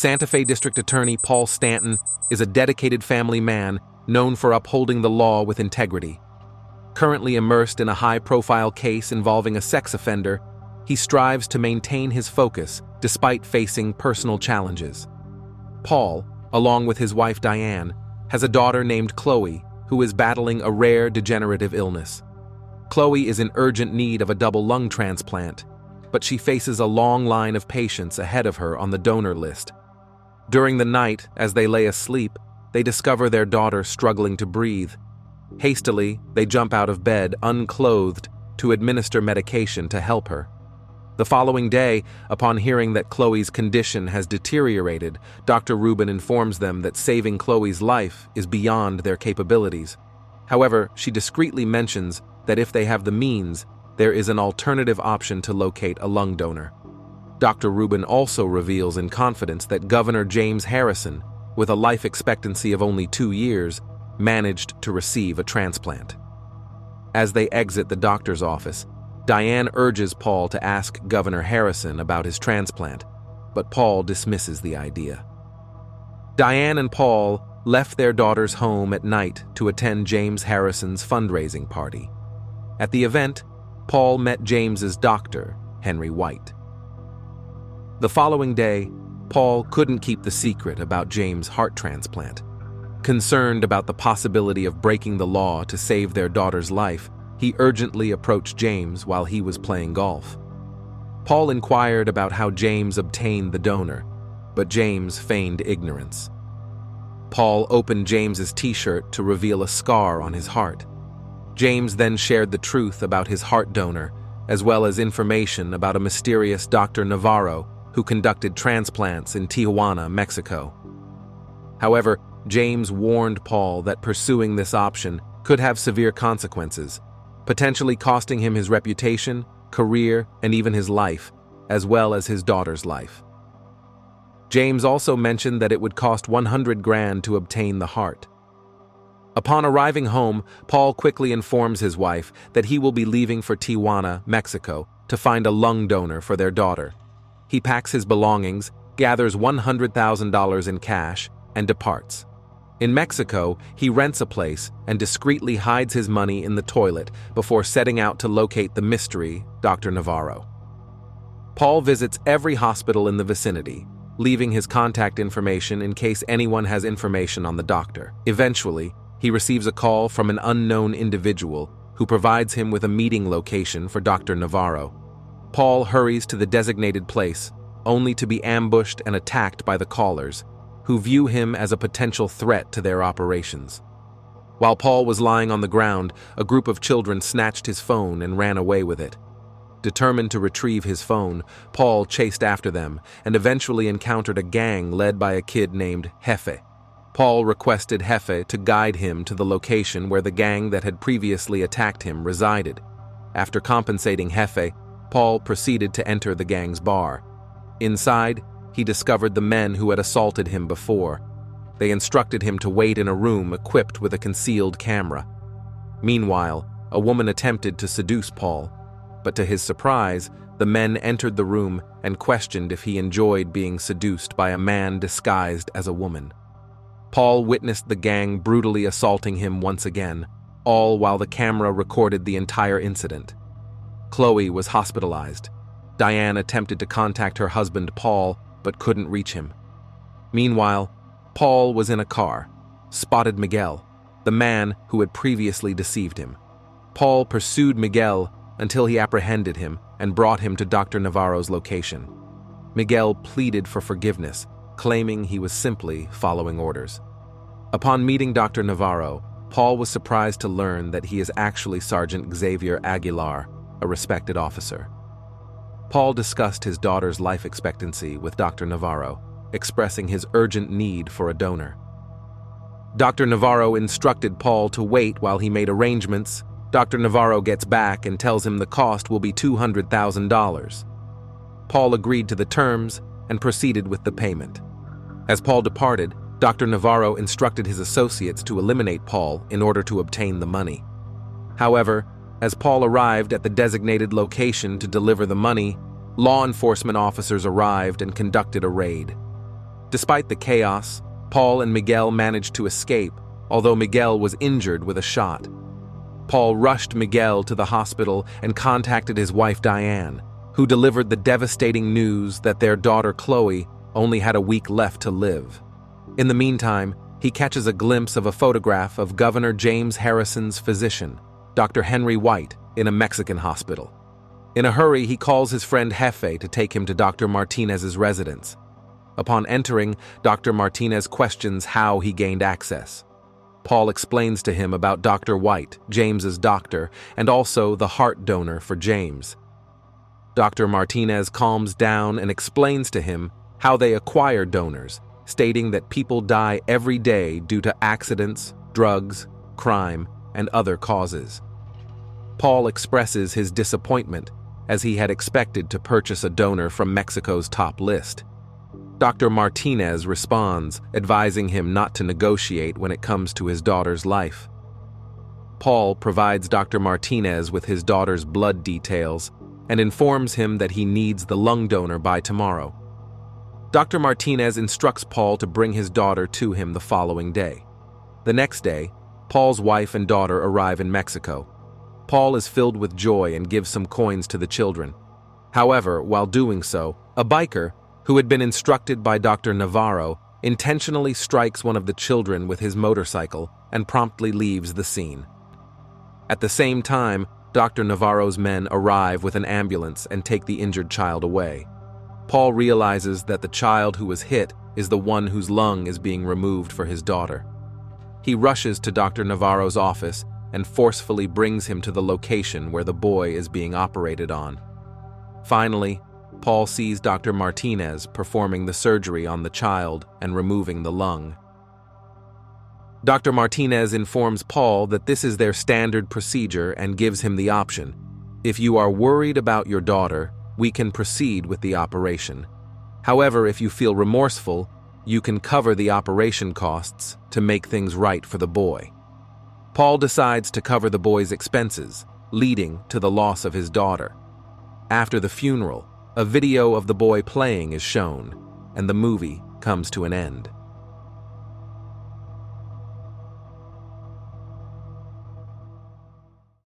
Santa Fe District Attorney Paul Stanton is a dedicated family man known for upholding the law with integrity. Currently immersed in a high-profile case involving a sex offender, he strives to maintain his focus despite facing personal challenges. Paul, along with his wife Diane, has a daughter named Chloe who is battling a rare degenerative illness. Chloe is in urgent need of a double lung transplant, but she faces a long line of patients ahead of her on the donor list. During the night, as they lay asleep, they discover their daughter struggling to breathe. Hastily, they jump out of bed, unclothed, to administer medication to help her. The following day, upon hearing that Chloe's condition has deteriorated, Dr. Rubin informs them that saving Chloe's life is beyond their capabilities. However, she discreetly mentions that if they have the means, there is an alternative option to locate a lung donor. Dr. Rubin also reveals in confidence that Governor James Harrison, with a life expectancy of only 2 years, managed to receive a transplant. As they exit the doctor's office, Diane urges Paul to ask Governor Harrison about his transplant, but Paul dismisses the idea. Diane and Paul left their daughter's home at night to attend James Harrison's fundraising party. At the event, Paul met James's doctor, Henry White. The following day, Paul couldn't keep the secret about James' heart transplant. Concerned about the possibility of breaking the law to save their daughter's life, he urgently approached James while he was playing golf. Paul inquired about how James obtained the donor, but James feigned ignorance. Paul opened James's t-shirt to reveal a scar on his heart. James then shared the truth about his heart donor, as well as information about a mysterious Dr. Navarro who conducted transplants in Tijuana, Mexico. However, James warned Paul that pursuing this option could have severe consequences, potentially costing him his reputation, career, and even his life, as well as his daughter's life. James also mentioned that it would cost $100,000 to obtain the heart. Upon arriving home, Paul quickly informs his wife that he will be leaving for Tijuana, Mexico, to find a lung donor for their daughter. He packs his belongings, gathers $100,000 in cash, and departs. In Mexico, he rents a place and discreetly hides his money in the toilet before setting out to locate the mystery Dr. Navarro. Paul visits every hospital in the vicinity, leaving his contact information in case anyone has information on the doctor. Eventually, he receives a call from an unknown individual who provides him with a meeting location for Dr. Navarro. Paul hurries to the designated place, only to be ambushed and attacked by the callers, who view him as a potential threat to their operations. While Paul was lying on the ground, a group of children snatched his phone and ran away with it. Determined to retrieve his phone, Paul chased after them and eventually encountered a gang led by a kid named Jefe. Paul requested Jefe to guide him to the location where the gang that had previously attacked him resided. After compensating Jefe, Paul proceeded to enter the gang's bar. Inside, he discovered the men who had assaulted him before. They instructed him to wait in a room equipped with a concealed camera. Meanwhile, a woman attempted to seduce Paul, but to his surprise, the men entered the room and questioned if he enjoyed being seduced by a man disguised as a woman. Paul witnessed the gang brutally assaulting him once again, all while the camera recorded the entire incident. Chloe was hospitalized. Diane attempted to contact her husband Paul, but couldn't reach him. Meanwhile, Paul was in a car, spotted Miguel, the man who had previously deceived him. Paul pursued Miguel until he apprehended him and brought him to Dr. Navarro's location. Miguel pleaded for forgiveness, claiming he was simply following orders. Upon meeting Dr. Navarro, Paul was surprised to learn that he is actually Sergeant Xavier Aguilar, a respected officer. Paul discussed his daughter's life expectancy with Dr. Navarro, expressing his urgent need for a donor. Dr. Navarro instructed Paul to wait while he made arrangements. Dr. Navarro gets back and tells him the cost will be $200,000. Paul agreed to the terms and proceeded with the payment. As Paul departed, Dr. Navarro instructed his associates to eliminate Paul in order to obtain the money. However, as Paul arrived at the designated location to deliver the money, law enforcement officers arrived and conducted a raid. Despite the chaos, Paul and Miguel managed to escape, although Miguel was injured with a shot. Paul rushed Miguel to the hospital and contacted his wife Diane, who delivered the devastating news that their daughter Chloe only had a week left to live. In the meantime, he catches a glimpse of a photograph of Governor James Harrison's physician, Dr. Henry White, in a Mexican hospital. In a hurry, he calls his friend Jefe to take him to Dr. Martinez's residence. Upon entering, Dr. Martinez questions how he gained access. Paul explains to him about Dr. White, James's doctor, and also the heart donor for James. Dr. Martinez calms down and explains to him how they acquire donors, stating that people die every day due to accidents, drugs, crime, and other causes. Paul expresses his disappointment, as he had expected to purchase a donor from Mexico's top list. Dr. Martinez responds, advising him not to negotiate when it comes to his daughter's life. Paul provides Dr. Martinez with his daughter's blood details and informs him that he needs the lung donor by tomorrow. Dr. Martinez instructs Paul to bring his daughter to him the following day. The next day, Paul's wife and daughter arrive in Mexico. Paul is filled with joy and gives some coins to the children. However, while doing so, a biker, who had been instructed by Dr. Navarro, intentionally strikes one of the children with his motorcycle and promptly leaves the scene. At the same time, Dr. Navarro's men arrive with an ambulance and take the injured child away. Paul realizes that the child who was hit is the one whose lung is being removed for his daughter. He rushes to Dr. Navarro's office and forcefully brings him to the location where the boy is being operated on. Finally, Paul sees Dr. Martinez performing the surgery on the child and removing the lung. Dr. Martinez informs Paul that this is their standard procedure and gives him the option. If you are worried about your daughter, we can proceed with the operation. However, if you feel remorseful, you can cover the operation costs to make things right for the boy. Paul decides to cover the boy's expenses, leading to the loss of his daughter. After the funeral, a video of the boy playing is shown, and the movie comes to an end.